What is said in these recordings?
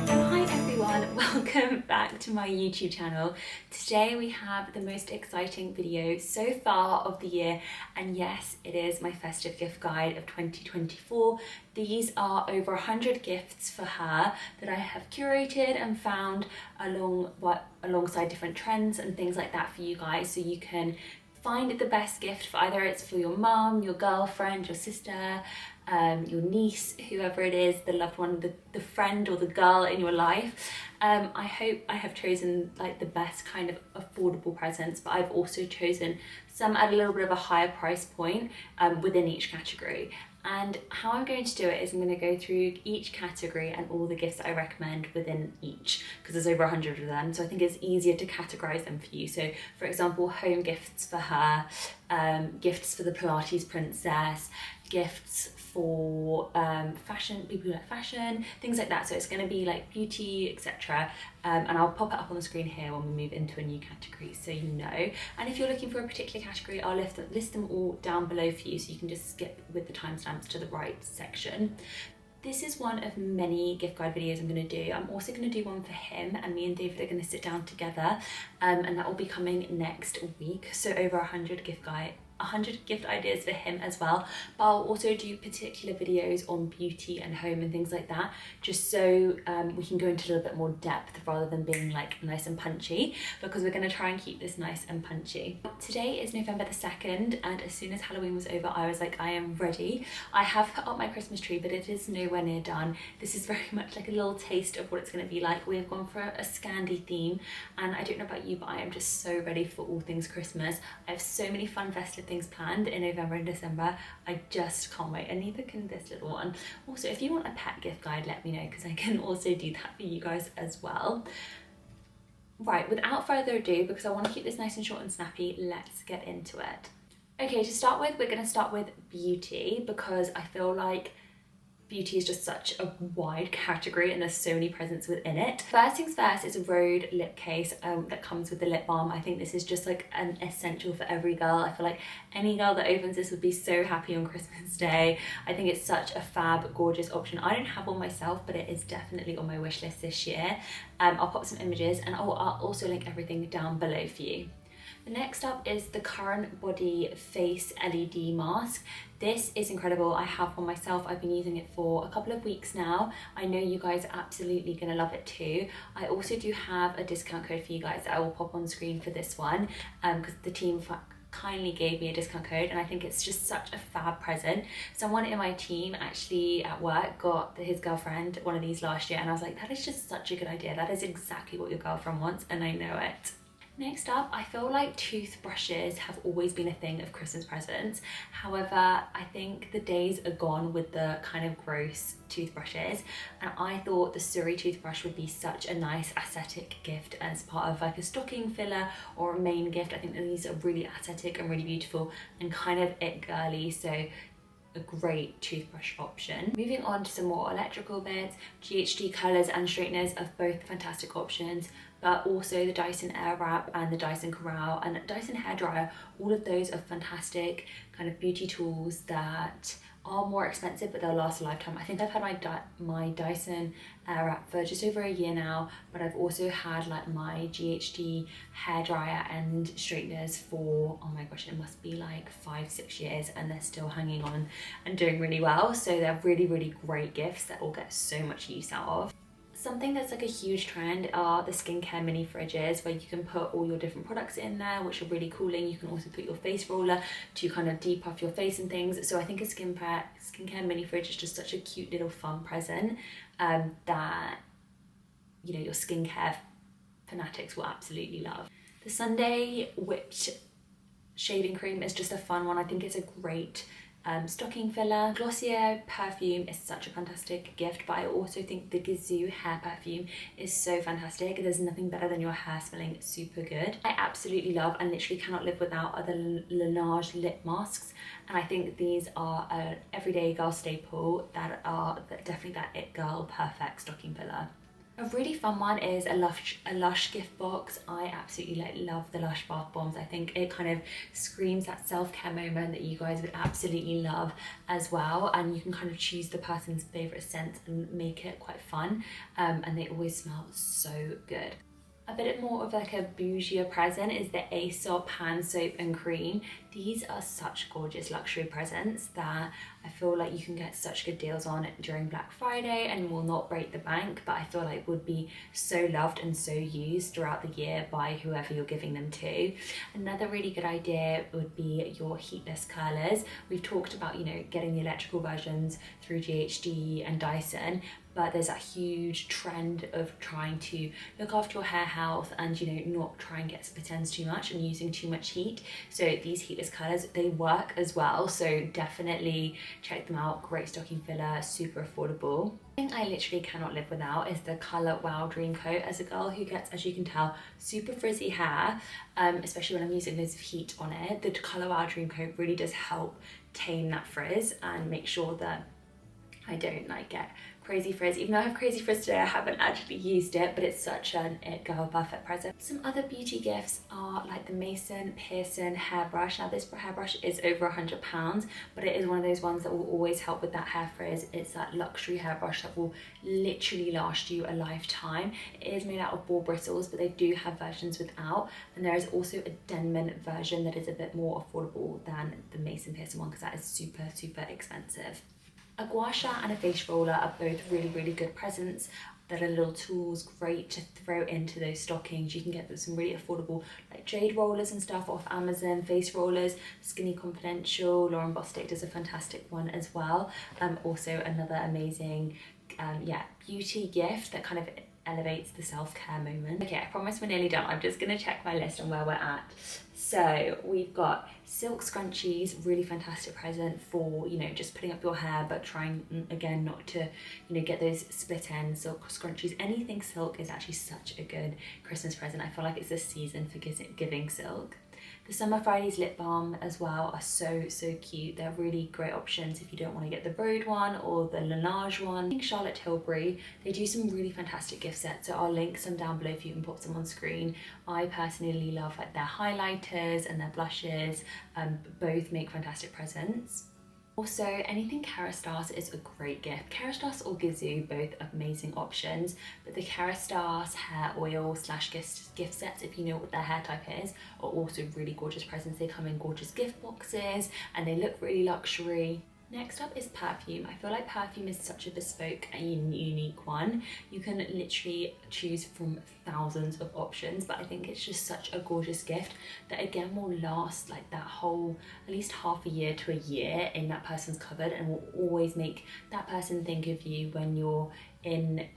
Hi everyone, welcome back to my YouTube channel. Today we have the most exciting video so far of the year, and yes, it is my festive gift guide of 2024. These are over 100 gifts for her that I have curated and found alongside different trends and things like that for you guys, so you can find the best gift for either it's for your mum, your girlfriend, your sister, your niece, whoever it is, the loved one, the friend or the girl in your life. I hope I have chosen like the best kind of affordable presents, but I've also chosen some at a little bit of a higher price point within each category. And how I'm going to do it is I'm going to go through each category and all the gifts that I recommend within each, because there's over 100 of them, so I think it's easier to categorize them for you. So for example, home gifts for her, gifts for the Pilates princess, gifts for fashion, people who like fashion, things like that. So it's going to be like beauty, etc. And I'll pop it up on the screen here when we move into a new category, so you know. And if you're looking for a particular category, I'll list them all down below for you, so you can just skip with the timestamps to the right section. This is one of many gift guide videos I'm going to do. I'm also going to do one for him, and me and David are going to sit down together, and that will be coming next week. So over 100 gift ideas for him as well, but I'll also do particular videos on beauty and home and things like that, just so we can go into a little bit more depth rather than being like nice and punchy, because we're going to try and keep this nice and punchy. Today is November the 2nd, and as soon as Halloween was over, I was like, I am ready. I have put up my Christmas tree, but it is nowhere near done. This is very much like a little taste of what it's going to be like. We've gone for a Scandi theme, and I don't know about you, but I am just so ready for all things Christmas. I have so many fun festive things planned in November and December. I just can't wait, and neither can this little one. Also, if you want a pet gift guide, let me know, because I can also do that for you guys as well. Right, without further ado, because I want to keep this nice and short and snappy, let's get into it. Okay, to start with, we're going to start with beauty, because I feel like beauty is just such a wide category and there's so many presents within it. First things first is a Rhode lip case that comes with the lip balm. I think this is just like an essential for every girl. I feel like any girl that opens this would be so happy on Christmas Day. I think it's such a fab, gorgeous option. I don't have one myself, but it is definitely on my wish list this year. I'll pop some images, and I'll also link everything down below for you. Next up is the Current Body Face LED Mask. This is incredible. I have one myself. I've been using it for a couple of weeks now. I know you guys are absolutely gonna love it too. I also do have a discount code for you guys that I will pop on screen for this one, because the team kindly gave me a discount code, and I think it's just such a fab present. Someone in my team actually at work got his girlfriend one of these last year, and I was like, that is just such a good idea. That is exactly what your girlfriend wants, and I know it. Next up, I feel like toothbrushes have always been a thing of Christmas presents. However, I think the days are gone with the kind of gross toothbrushes, and I thought the Surrey toothbrush would be such a nice aesthetic gift as part of like a stocking filler or a main gift. I think that these are really aesthetic and really beautiful and kind of it girly, so a great toothbrush option. Moving on to some more electrical bits, GHD curlers and straighteners are both fantastic options, but also the Dyson Airwrap and the Dyson Corral and Dyson hairdryer, all of those are fantastic kind of beauty tools that are more expensive, but they'll last a lifetime. I think I've had my Dyson Airwrap for just over a year now, but I've also had like my GHD hairdryer and straighteners for, oh my gosh, it must be like 5-6 years, and they're still hanging on and doing really well. So they're really, really great gifts that will get so much use out of. Something that's like a huge trend are the skincare mini fridges, where you can put all your different products in there, which are really cooling. You can also put your face roller to kind of depuff your face and things. So I think a skincare mini fridge is just such a cute little fun present that, you know, your skincare fanatics will absolutely love. The Sunday Whipped Shaving Cream is just a fun one. I think it's a great stocking filler. Glossier perfume is such a fantastic gift, but I also think the Gazoo hair perfume is so fantastic. There's nothing better than your hair smelling super good. I absolutely love and literally cannot live without are the Laneige lip masks, and I think these are an everyday girl staple that are definitely that it girl perfect stocking filler. A really fun one is a Lush gift box. I absolutely love the Lush bath bombs. I think it kind of screams that self-care moment that you guys would absolutely love as well, and you can kind of choose the person's favorite scent and make it quite fun, and they always smell so good. A bit more of like a bougier present is the Aesop hand soap and cream. These are such gorgeous luxury presents that I feel like you can get such good deals on during Black Friday and will not break the bank, but I feel like would be so loved and so used throughout the year by whoever you're giving them to. Another really good idea would be your heatless curlers. We've talked about, you know, getting the electrical versions through GHD and Dyson, but there's a huge trend of trying to look after your hair health and, you know, not try and get split ends too much and using too much heat. So these heatless curlers, they work as well, so definitely check them out. Great stocking filler, super affordable. Thing I literally cannot live without is the Colour Wow Dream Coat. As a girl who gets, as you can tell, super frizzy hair, especially when I'm using loads of heat on it, the Colour Wow Dream Coat really does help tame that frizz and make sure that I don't like get crazy frizz. Even though I have crazy frizz today, I haven't actually used it, but it's such an It Girl perfect present. Some other beauty gifts are like the Mason Pearson hairbrush. Now this hairbrush is over £100, but it is one of those ones that will always help with that hair frizz. It's that luxury hairbrush that will literally last you a lifetime. It is made out of boar bristles, but they do have versions without, and there is also a Denman version that is a bit more affordable than the Mason Pearson one because that is super, super expensive. A gua sha and a face roller are both really good presents that are little tools, great to throw into those stockings. You can get some really affordable like jade rollers and stuff off Amazon, face rollers, Skinny Confidential, Lauren Bostic does a fantastic one as well. Also another amazing beauty gift that kind of elevates the self-care moment. Okay, I promise we're nearly done. I'm just gonna check my list on where we're at. So we've got silk scrunchies, really fantastic present for, you know, just putting up your hair, but trying again not to, you know, get those split ends. Silk scrunchies, anything silk is actually such a good Christmas present. I feel like it's the season for giving silk. The Summer Fridays lip balm as well are so cute. They're really great options if you don't want to get the Broad one or the Laneige one. I think Charlotte Tilbury, they do some really fantastic gift sets, so I'll link some down below if you can pop some on screen. I personally love like their highlighters and their blushes, both make fantastic presents. Also, anything Kerastase is a great gift. Kerastase or Gizou, both amazing options, but the Kerastase hair oil / gift sets, if you know what their hair type is, are also really gorgeous presents. They come in gorgeous gift boxes and they look really luxury. Next up is perfume. I feel like perfume is such a bespoke and unique one. You can literally choose from thousands of options, but I think it's just such a gorgeous gift that again will last like that whole, at least half a year to a year in that person's cupboard and will always make that person think of you when you're in,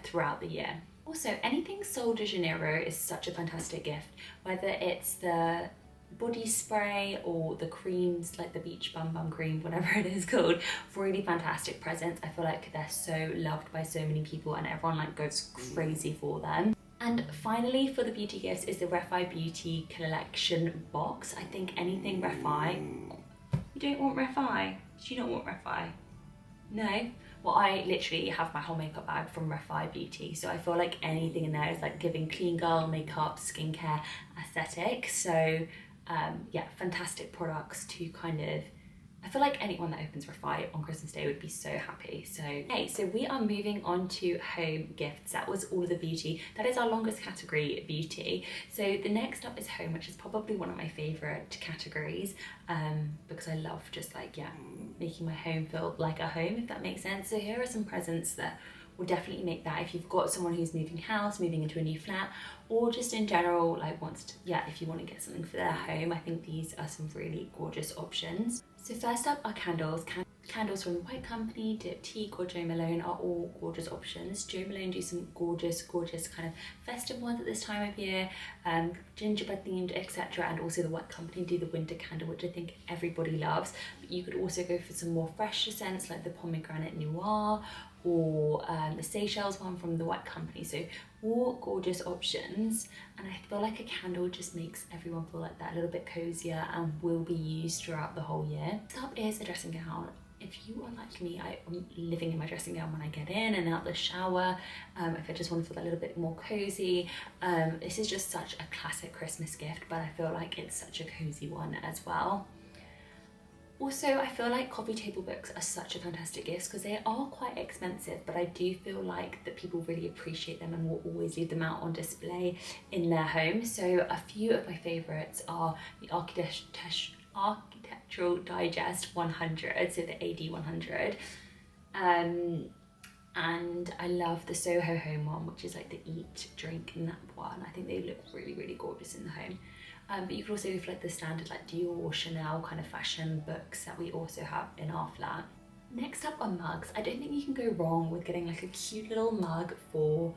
throughout the year. Also, anything Sol de Janeiro is such a fantastic gift, whether it's the body spray or the creams like the beach bum cream, whatever it is called, really fantastic presents. I feel like they're so loved by so many people and everyone like goes crazy for them. And finally for the beauty gifts is the Refi Beauty collection box. I think anything Refi. You don't want Refi? Do you not want Refi? No? Well, I literally have my whole makeup bag from Refi Beauty, so I feel like anything in there is like giving clean girl makeup, skincare, aesthetic. So fantastic products to kind of, I feel like anyone that opens Refi on Christmas Day would be so happy. So, okay, so we are moving on to home gifts. That was all of the beauty. That is our longest category, beauty. So the next up is home, which is probably one of my favorite categories because I love just like, making my home feel like a home, if that makes sense. So here are some presents that will definitely make that if you've got someone who's moving house, moving into a new flat, or just in general like wants to, if you want to get something for their home. I think these are some really gorgeous options. So first up are candles. Candles from the White Company, Diptyque or Jo Malone are all gorgeous options. Jo Malone do some gorgeous kind of festive ones at this time of year, gingerbread themed, etc. And also the White Company do the winter candle, which I think everybody loves. But You could also go for some more fresher scents like the pomegranate noir or the Seychelles one from the White Company. So all gorgeous options, and I feel like a candle just makes everyone feel like that a little bit cozier and will be used throughout the whole year. Next up is a dressing gown. If you are like me, I'm living in my dressing gown when I get in and out the shower. If I just want to feel a little bit more cozy, this is just such a classic Christmas gift, but I feel like it's such a cozy one as well. Also, I feel like coffee table books are such a fantastic gift because they are quite expensive, but I do feel like that people really appreciate them and will always leave them out on display in their home. So a few of my favourites are the Architectural Digest 100, so the AD 100. And I love the Soho Home one, which is like the eat, drink, nap one. I think they look really, really gorgeous in the home. But you could also go for like the standard like Dior or Chanel kind of fashion books that we also have in our flat. Next up are mugs. I don't think you can go wrong with getting like a cute little mug for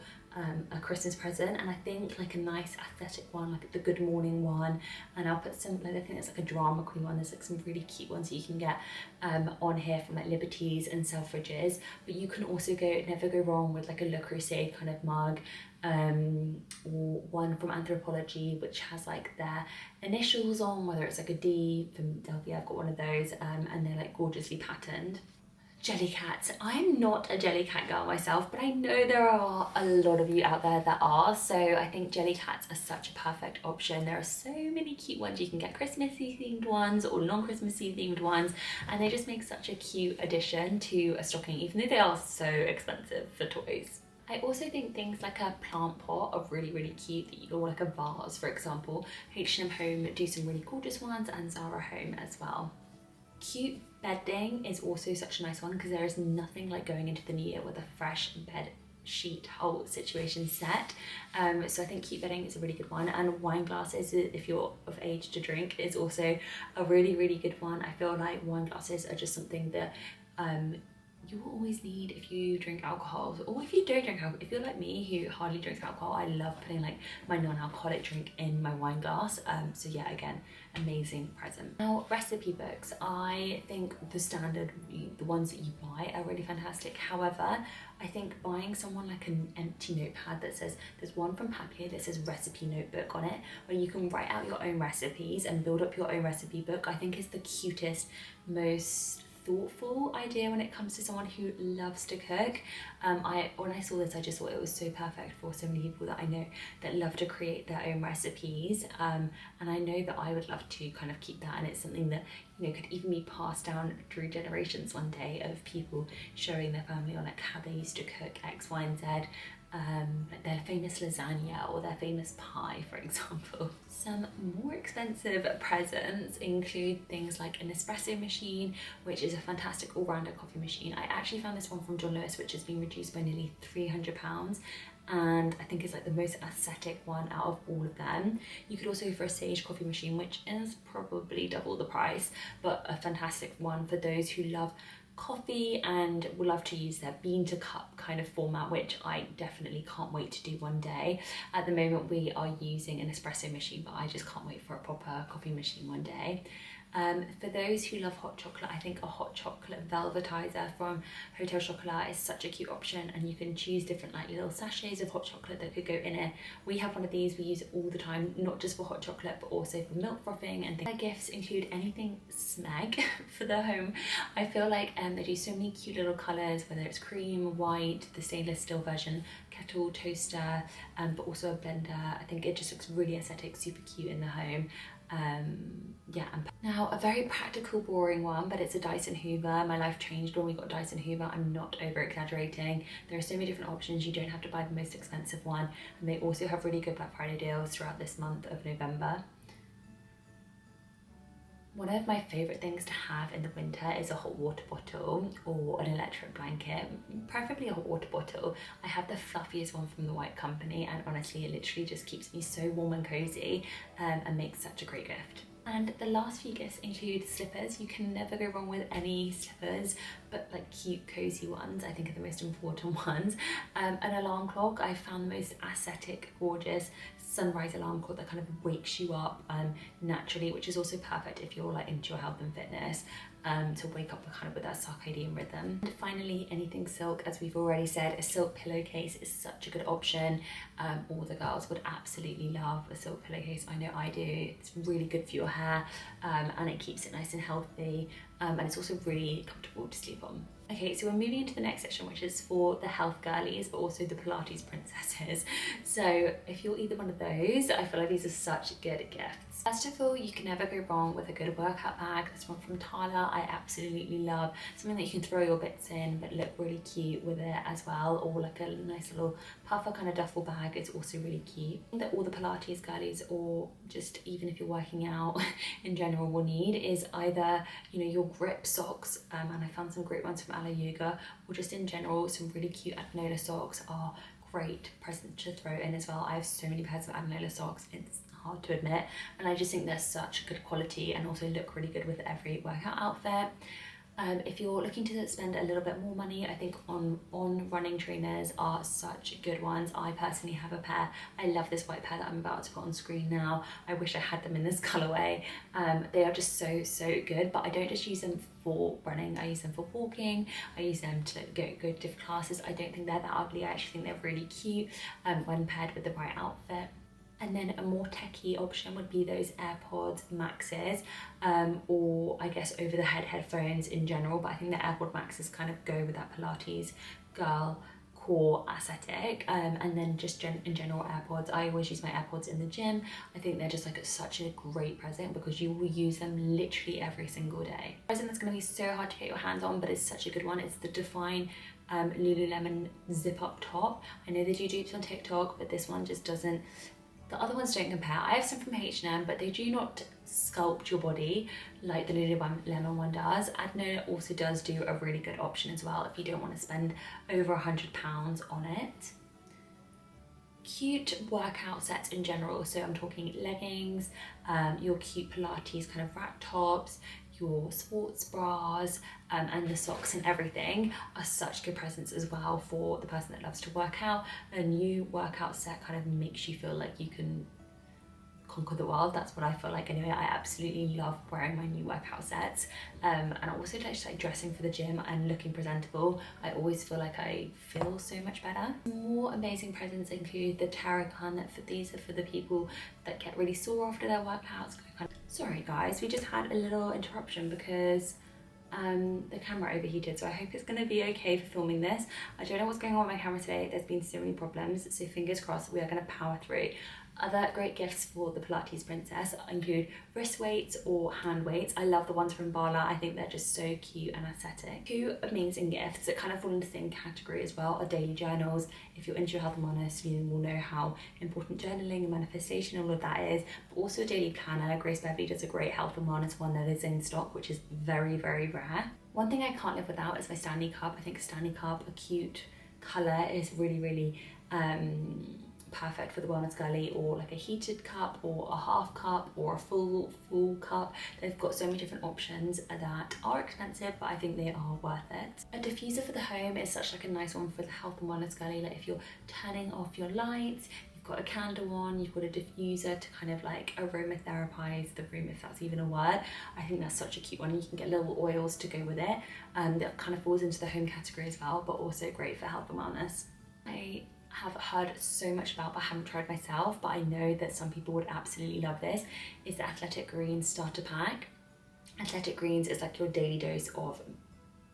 a Christmas present, and I think like a nice aesthetic one, like the Good Morning one, and I'll put some, like, I think it's like a drama queen one. There's like some really cute ones that you can get on here from like Liberties and Selfridges, but you can also never go wrong with like a Le Creuset kind of mug, or one from Anthropology which has like their initials on, whether it's like a D from Delphi. I've got one of those, and they're like gorgeously patterned. Jellycats. I'm not a Jellycat girl myself, but I know there are a lot of you out there that are, so I think Jellycats are such a perfect option. There are so many cute ones. You can get Christmassy themed ones or non-Christmassy themed ones, and they just make such a cute addition to a stocking, even though they are so expensive for toys. I also think things like a plant pot are really, really cute, or like a vase, for example. H&M Home do some really gorgeous ones, and Zara Home as well. Cute bedding is also such a nice one because there is nothing like going into the new year with a fresh bed sheet whole situation set. So I think cute bedding is a really good one, and wine glasses, if you're of age to drink, is also a really, really good one. I feel like wine glasses are just something that you will always need if you drink alcohol, or if you don't drink alcohol. If you're like me who hardly drinks alcohol, I love putting like my non-alcoholic drink in my wine glass. So yeah, again, amazing present. Now, recipe books, I think the standard, the ones that you buy are really fantastic. However, I think buying someone like an empty notepad that says, there's one from Papier that says recipe notebook on it, where you can write out your own recipes and build up your own recipe book, I think is the cutest, most thoughtful idea when it comes to someone who loves to cook. When I saw this, I just thought it was so perfect for so many people that I know that love to create their own recipes, and I know that I would love to kind of keep that, and it's something that, you know, could even be passed down through generations one day, of people showing their family on like how they used to cook X, Y, and Z. Like their famous lasagna or their famous pie, for example. Some more expensive presents include things like an espresso machine, which is a fantastic all-rounder coffee machine. I actually found this one from John Lewis, which has been reduced by nearly £300, and I think it's like the most aesthetic one out of all of them. You could also go for a Sage coffee machine, which is probably double the price, but a fantastic one for those who love coffee and would love to use their bean to cup kind of format, which I definitely can't wait to do one day. At the moment we are using an espresso machine, but I just can't wait for a proper coffee machine one day. For those who love hot chocolate, I think a hot chocolate velvetizer from Hotel Chocolat is such a cute option, and you can choose different like little sachets of hot chocolate that could go in it. We have one of these, we use it all the time, not just for hot chocolate but also for milk frothing and things. Their gifts include anything smeg for the home. I feel like they do so many cute little colours, whether it's cream, white, the stainless steel version, kettle, toaster, but also a blender. I think it just looks really aesthetic, super cute in the home. Yeah. Now, a very practical, boring one, but it's a Dyson Hoover. My life changed when we got Dyson Hoover. I'm not over exaggerating. There are so many different options. You don't have to buy the most expensive one, and they also have really good Black Friday deals throughout this month of November. One of my favourite things to have in the winter is a hot water bottle or an electric blanket, preferably a hot water bottle. I have the fluffiest one from the White Company, and honestly it literally just keeps me so warm and cozy, and makes such a great gift. And the last few gifts include slippers. You can never go wrong with any slippers, but like cute, cozy ones I think are the most important ones. An alarm clock. I found the most aesthetic, gorgeous sunrise alarm clock that kind of wakes you up naturally, which is also perfect if you're like into your health and fitness. to wake up kind of with that circadian rhythm. And finally, anything silk, as we've already said, a silk pillowcase is such a good option. All the girls would absolutely love a silk pillowcase. I know I do. It's really good for your hair, and it keeps it nice and healthy, and it's also really comfortable to sleep on. Okay, so we're moving into the next section, which is for the health girlies, but also the Pilates princesses. So if you're either one of those, I feel like these are such good gifts. First of all, you can never go wrong with a good workout bag. This one from Tala, I absolutely love. Something that you can throw your bits in, but look really cute with it as well, or like a nice little puffer kind of duffel bag is also really cute. I think that all the Pilates girlies, or just even if you're working out in general, will need is either, you know, your grip socks, and I found some great ones from Ala Yoga, or just in general, some really cute Adenola socks are great present to throw in as well. I have so many pairs of Adenola socks, it's hard to admit, and I just think they're such good quality and also look really good with every workout outfit. If you're looking to spend a little bit more money, I think on running trainers are such good ones. I personally have a pair. I love this white pair that I'm about to put on screen now. I wish I had them in this colorway. They are just so good, but I don't just use them for running. I use them for walking. I use them to go to different classes. I don't think they're that ugly. I actually think they're really cute when paired with the right outfit. And then a more techie option would be those AirPods Maxes, or I guess over the head headphones in general, but I think the AirPod Maxes kind of go with that Pilates girl core aesthetic. And then just in general AirPods, I always use my AirPods in the gym. I think they're just like such a great present because you will use them literally every single day. A present that's going to be so hard to get your hands on, but it's such a good one, it's the Define Lululemon zip up top. I know they do dupes on TikTok, but this one just doesn't. The other ones don't compare. I have some from H&M, but they do not sculpt your body like the Lululemon one does. Adenola also does do a really good option as well if you don't want to spend over £100 on it. Cute workout sets in general, so I'm talking leggings, your cute Pilates kind of rack tops, your sports bras, and the socks and everything are such good presents as well for the person that loves to work out. A new workout set kind of makes you feel like you can conquer the world. That's what I feel like anyway. I absolutely love wearing my new workout sets, and I also just like dressing for the gym and looking presentable. I always feel like I feel so much better. More amazing presents include the Tarragon. These are for the people that get really sore after their workouts. Sorry guys, we just had a little interruption because the camera overheated, so I hope it's going to be okay for filming this. I don't know what's going on with my camera today. There's been so many problems, so fingers crossed we are going to power through. Other great gifts for the Pilates princess include wrist weights or hand weights. I love the ones from Bala. I think they're just so cute and aesthetic. Two amazing gifts that kind of fall into the same category as well are daily journals. If you're into your health and wellness, you will know how important journaling and manifestation, all of that is, but also a daily planner. Grace Beverly does a great health and wellness one that is in stock, which is very rare. One thing I can't live without is my Stanley Cup. I think a Stanley Cup, a cute colour, is really perfect for the wellness girly, or like a heated cup or a half cup or a full cup. They've got so many different options that are expensive, but I think they are worth it. A diffuser for the home is such like a nice one for the health and wellness girly. Like if you're turning off your lights, you've got a candle on, you've got a diffuser to kind of like aromatherapize the room, if that's even a word. I think that's such a cute one. You can get little oils to go with it, that kind of falls into the home category as well, but also great for health and wellness. I have heard so much about, but I haven't tried myself, but I know that some people would absolutely love this, is the Athletic Greens starter pack. Athletic Greens is like your daily dose of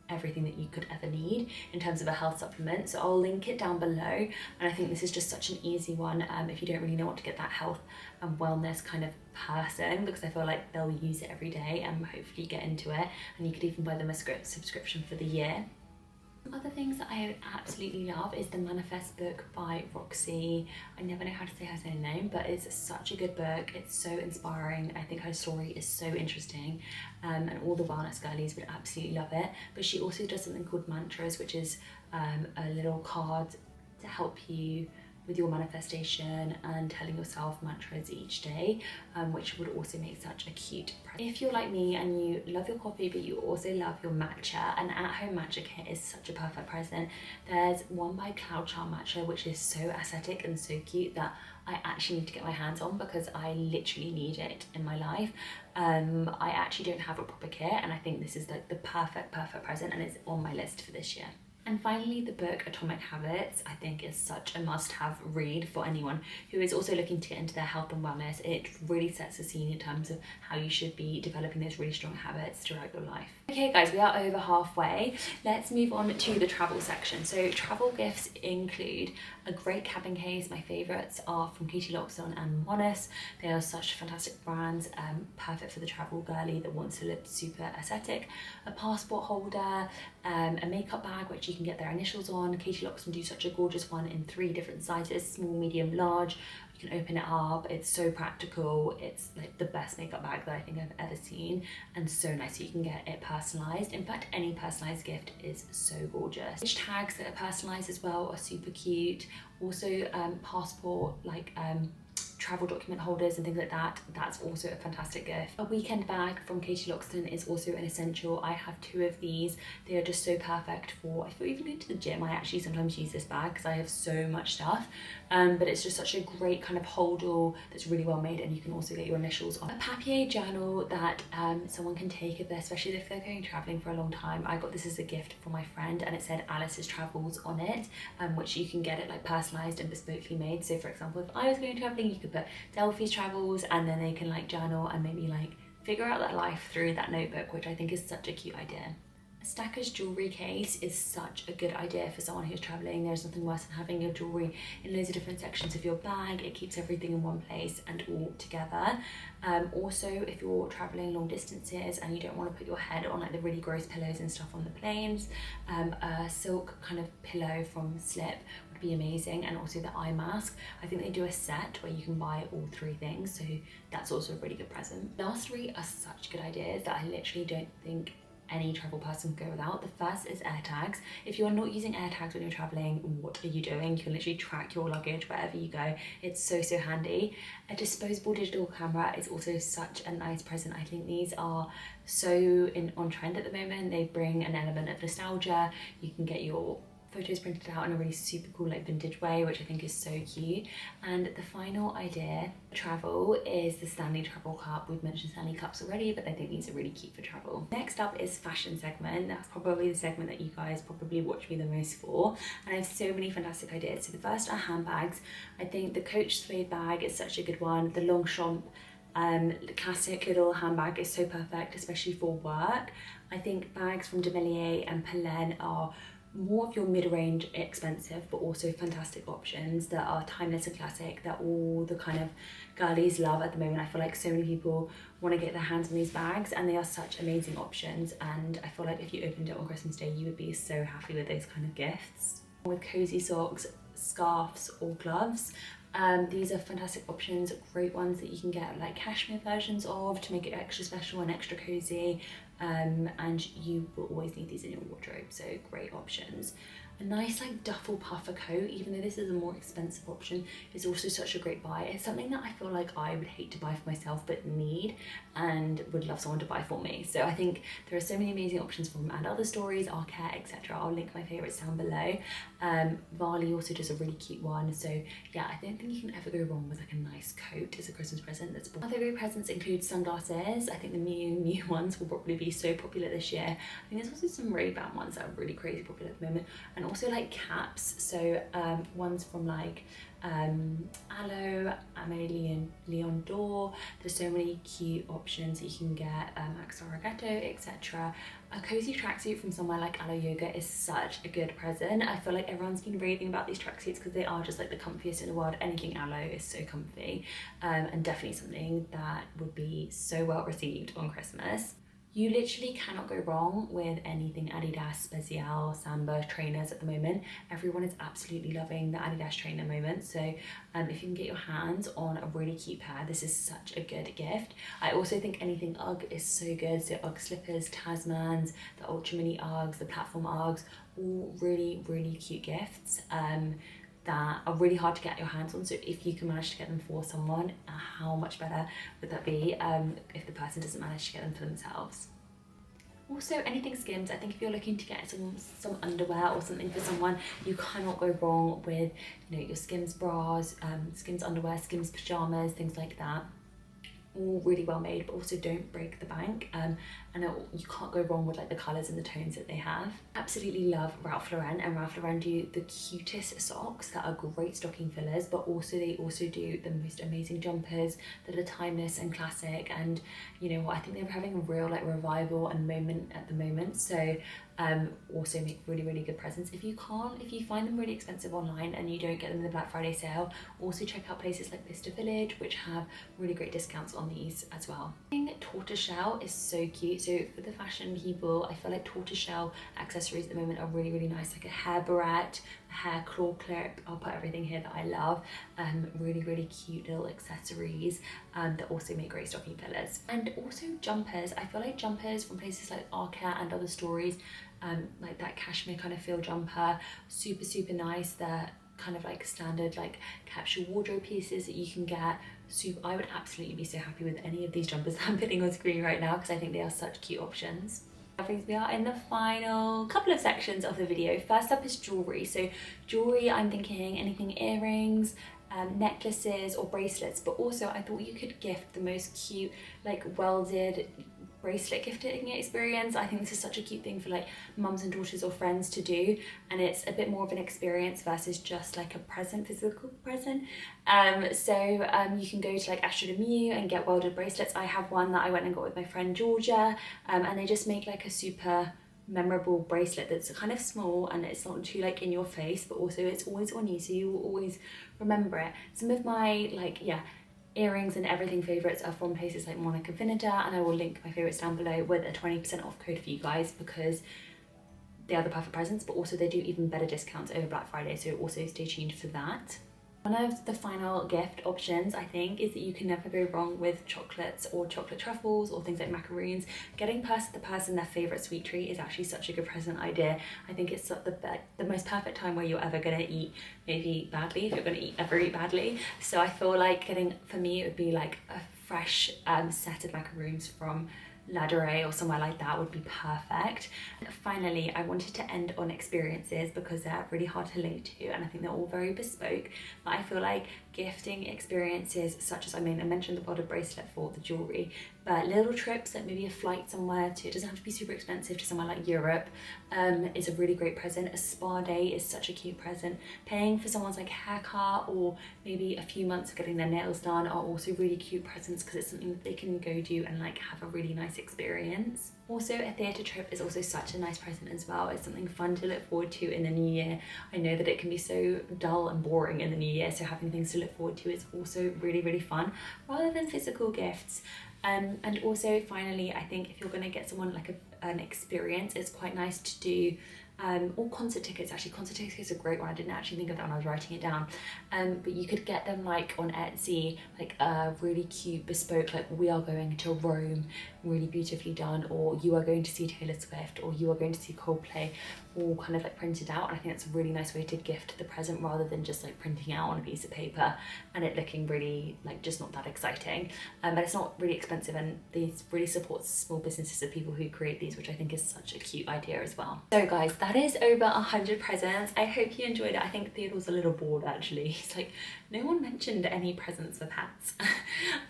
everything that you could ever need in terms of a health supplement, so I'll link it down below. And I think this is just such an easy one if you don't really know what to get that health and wellness kind of person, because I feel like they'll use it every day and hopefully get into it, and you could even buy them a subscription for the year. Other things that I absolutely love is the Manifest book by Roxy. I never know how to say her name, but it's such a good book. It's so inspiring. I think her story is so interesting, and all the wellness girlies would absolutely love it. But she also does something called Mantras, which is a little card to help you with your manifestation and telling yourself mantras each day, which would also make such a cute present. If you're like me and you love your coffee but you also love your matcha, an at-home matcha kit is such a perfect present. There's one by Cloud Charm Matcha which is so aesthetic and so cute that I actually need to get my hands on because I literally need it in my life. I actually don't have a proper kit, and I think this is like the perfect present, and it's on my list for this year. And finally, the book Atomic Habits, I think is such a must-have read for anyone who is also looking to get into their health and wellness. It really sets the scene in terms of how you should be developing those really strong habits throughout your life. Okay guys, we are over halfway. Let's move on to the travel section. So travel gifts include a great cabin case. My favourites are from Katie Loxton and Monis. They are such fantastic brands, perfect for the travel girly that wants to look super aesthetic. A passport holder, a makeup bag which you can get their initials on. Katie Loxton do such a gorgeous one in 3 different sizes, small, medium, large. You can open it up, it's so practical. It's like the best makeup bag that I think I've ever seen, and so nice. So you can get it personalised. In fact, any personalised gift is so gorgeous. Stitch tags that are personalised as well are super cute. Also passport, like travel document holders and things like that, that's also a fantastic gift. A weekend bag from Katie Loxton is also an essential. I have 2 of these. They are just so perfect for, if you're even going to the gym, I actually sometimes use this bag because I have so much stuff, but it's just such a great kind of hold-all that's really well made, and you can also get your initials on. A papier journal that someone can take, especially if they're going traveling for a long time. I got this as a gift from my friend, and it said Alice's Travels on it, which you can get it like personalised and bespokely made. So for example, if I was going traveling, you could put Delphi's Travels, and then they can like journal and maybe like figure out their life through that notebook, which I think is such a cute idea. A Stacker's jewellery case is such a good idea for someone who's travelling. There's nothing worse than having your jewellery in loads of different sections of your bag. It keeps everything in one place and all together. Also, if you're travelling long distances and you don't want to put your head on like the really gross pillows and stuff on the planes, a silk kind of pillow from Slip would be amazing, and also the eye mask. I think they do a set where you can buy all 3 things, so that's also a really good present. Last 3 are such good ideas that I literally don't think any travel person can go without. The first is AirTags. If you're not using AirTags when you're traveling, what are you doing? You can literally track your luggage wherever you go. It's so handy. A disposable digital camera is also such a nice present. I think these are so on trend at the moment. They bring an element of nostalgia. You can get your photos printed out in a really super cool like vintage way, which I think is so cute. And the final idea for travel is the Stanley travel cup. We've mentioned Stanley cups already, but I think these are really cute for travel. Next up is fashion segment. That's probably the segment that you guys probably watch me the most for, and I have so many fantastic ideas. So the first are handbags. I think the Coach suede bag is such a good one. The Longchamp classic little handbag is so perfect, especially for work. I think bags from Demelier and Pelen are more of your mid-range expensive, but also fantastic options that are timeless and classic, that all the kind of girlies love at the moment. I feel like so many people want to get their hands on these bags, and they are such amazing options, and I feel like if you opened it on Christmas Day, you would be so happy with those kind of gifts. With cozy socks, scarves or gloves, these are fantastic options, great ones that you can get like cashmere versions of to make it extra special and extra cozy, and you will always need these in your wardrobe, so great options. A nice like duffel puffer coat, even though this is a more expensive option, is also such a great buy. It's something that I feel like I would hate to buy for myself but need and would love someone to buy for me. So I think there are so many amazing options from And Other Stories, Arcare, etc. I'll link my favourites down below. Varley also does a really cute one, so yeah, I don't think you can ever go wrong with like a nice coat as a Christmas present. Other great presents include sunglasses. I think the Miu ones will probably be so popular this year. I think there's also some Ray-Ban ones that are really crazy popular at the moment, and also like caps, so ones from like Aloe, Amélie Leon d'Or. There's so many cute options that you can get, Max Aragetto, etc. A cozy tracksuit from somewhere like Aloe Yoga is such a good present. I feel like everyone's been raving about these tracksuits because they are just like the comfiest in the world. Anything Aloe is so comfy, and definitely something that would be so well received on Christmas. You literally cannot go wrong with anything Adidas, Spezial, Samba trainers at the moment. Everyone is absolutely loving the Adidas trainer moment. So if you can get your hands on a really cute pair, this is such a good gift. I also think anything UGG is so good. So UGG slippers, Tasmans, the Ultra Mini UGGs, the platform UGGs, all really cute gifts. that are really hard to get your hands on. So if you can manage to get them for someone, how much better would that be if the person doesn't manage to get them for themselves? Also, anything Skims, I think if you're looking to get some underwear or something for someone, you cannot go wrong with, you know, your Skims bras, Skims underwear, Skims pajamas, things like that. All really well made, but also don't break the bank, and you can't go wrong with like the colours and the tones that they have. Absolutely love Ralph Lauren, and Ralph Lauren do the cutest socks that are great stocking fillers, but also they also do the most amazing jumpers that are timeless and classic. And you know what, I think they're having a real like revival and moment at the moment, so also make really good presents. If you find them really expensive online and you don't get them in the Black Friday sale, also check out places like Vista Village, which have really great discounts on these as well. I think tortoiseshell is so cute. So for the fashion people, I feel like tortoiseshell accessories at the moment are really nice, like a hair barrette, a hair claw clip. I'll put everything here that I love. Really cute little accessories that also make great stocking fillers. And also jumpers. I feel like jumpers from places like Arcare and other stores, like that cashmere kind of feel jumper, super nice. They're kind of like standard like capsule wardrobe pieces that you can get. I would absolutely be so happy with any of these jumpers that I'm putting on screen right now, because I think they are such cute options. We are in the final couple of sections of the video. First up is jewellery. So jewellery, I'm thinking anything earrings, necklaces or bracelets, but also I thought you could gift the most cute like welded bracelet gifting experience. I think this is such a cute thing for like mums and daughters or friends to do, and it's a bit more of an experience versus just like a present, physical present. You can go to like Astro de Miu and get welded bracelets. I have one that I went and got with my friend Georgia, and they just make like a super memorable bracelet that's kind of small and it's not too like in your face, but also it's always on you, so you will always remember it. Some of my earrings and everything favourites are from places like Monica Vinader, and I will link my favourites down below with a 20% off code for you guys, because they are the perfect presents, but also they do even better discounts over Black Friday, so also stay tuned for that. One of the final gift options, I think, is that you can never go wrong with chocolates or chocolate truffles or things like macaroons. Getting the person their favourite sweet treat is actually such a good present idea. I think it's the most perfect time where you're ever going to eat maybe badly, if you're going to ever eat badly. So I feel like for me, it would be like a fresh set of macaroons from Ladurée or somewhere like that would be perfect. Finally, I wanted to end on experiences because they're really hard to link to, and I think they're all very bespoke, but I feel like gifting experiences such as, I mentioned the welded bracelet for the jewellery, but little trips, like maybe a flight somewhere to, it doesn't have to be super expensive, to somewhere like Europe, is a really great present. A spa day is such a cute present. Paying for someone's like haircut or maybe a few months of getting their nails done are also really cute presents, because it's something that they can go do and like have a really nice experience. Also, a theatre trip is also such a nice present as well. It's something fun to look forward to in the new year. I know that it can be so dull and boring in the new year, so having things to look forward to is also really fun, rather than physical gifts. And also, finally, I think if you're going to get someone like an experience, it's quite nice to do or concert tickets. Actually, concert tickets are a great one. I didn't actually think of that when I was writing it down, but you could get them like on Etsy, like a really cute bespoke, like we are going to Rome, really beautifully done, or you are going to see Taylor Swift, or you are going to see Coldplay, all kind of like printed out. And I think that's a really nice way to gift the present, rather than just like printing out on a piece of paper and it looking really like just not that exciting. But it's not really expensive, and these really supports small businesses of people who create these, which I think is such a cute idea as well. So guys, that is over 100 presents. I hope you enjoyed it. I think Theodore's a little bored actually. He's like, no one mentioned any presents with hats.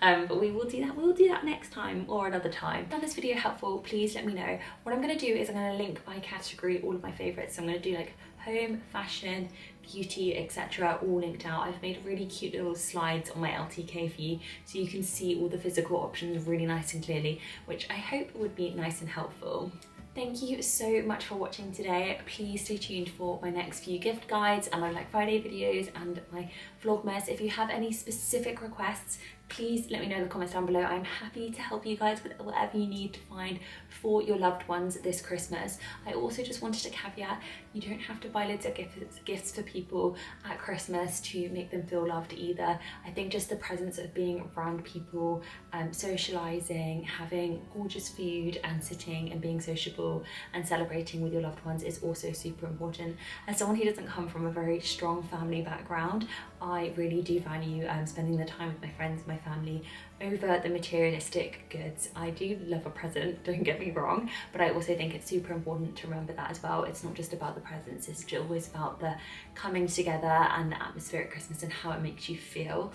But we will do that. We'll do that next time or another time. If you found this video helpful, please let me know. What I'm going to do is I'm going to link by category all of my favourites. So I'm going to do like home, fashion, beauty, etc. all linked out. I've made really cute little slides on my LTK for you, so you can see all the physical options really nice and clearly, which I hope would be nice and helpful. Thank you so much for watching today. Please stay tuned for my next few gift guides and my Black Friday videos and my Vlogmas. If you have any specific requests, please let me know in the comments down below. I'm happy to help you guys with whatever you need to find for your loved ones this Christmas. I also just wanted to caveat, you don't have to buy loads of gifts for people at Christmas to make them feel loved either. I think just the presence of being around people, socializing, having gorgeous food and sitting and being sociable and celebrating with your loved ones is also super important. As someone who doesn't come from a very strong family background, I really do value spending the time with my friends, my family, over the materialistic goods. I do love a present, don't get me wrong, but I also think it's super important to remember that as well. It's not just about the presents, it's always about the coming together and the atmosphere at Christmas and how it makes you feel,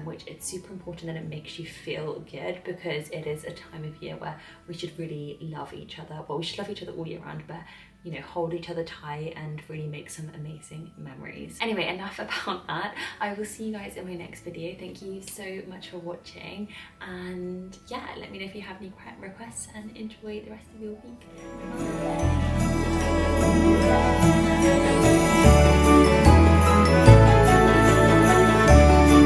which it's super important that it makes you feel good, because it is a time of year where we should really love each other. Well, we should love each other all year round, but you know, hold each other tight and really make some amazing memories. Anyway, enough about that. I will see you guys in my next video. Thank you so much for watching, and yeah, let me know if you have any requests, and enjoy the rest of your week. Bye.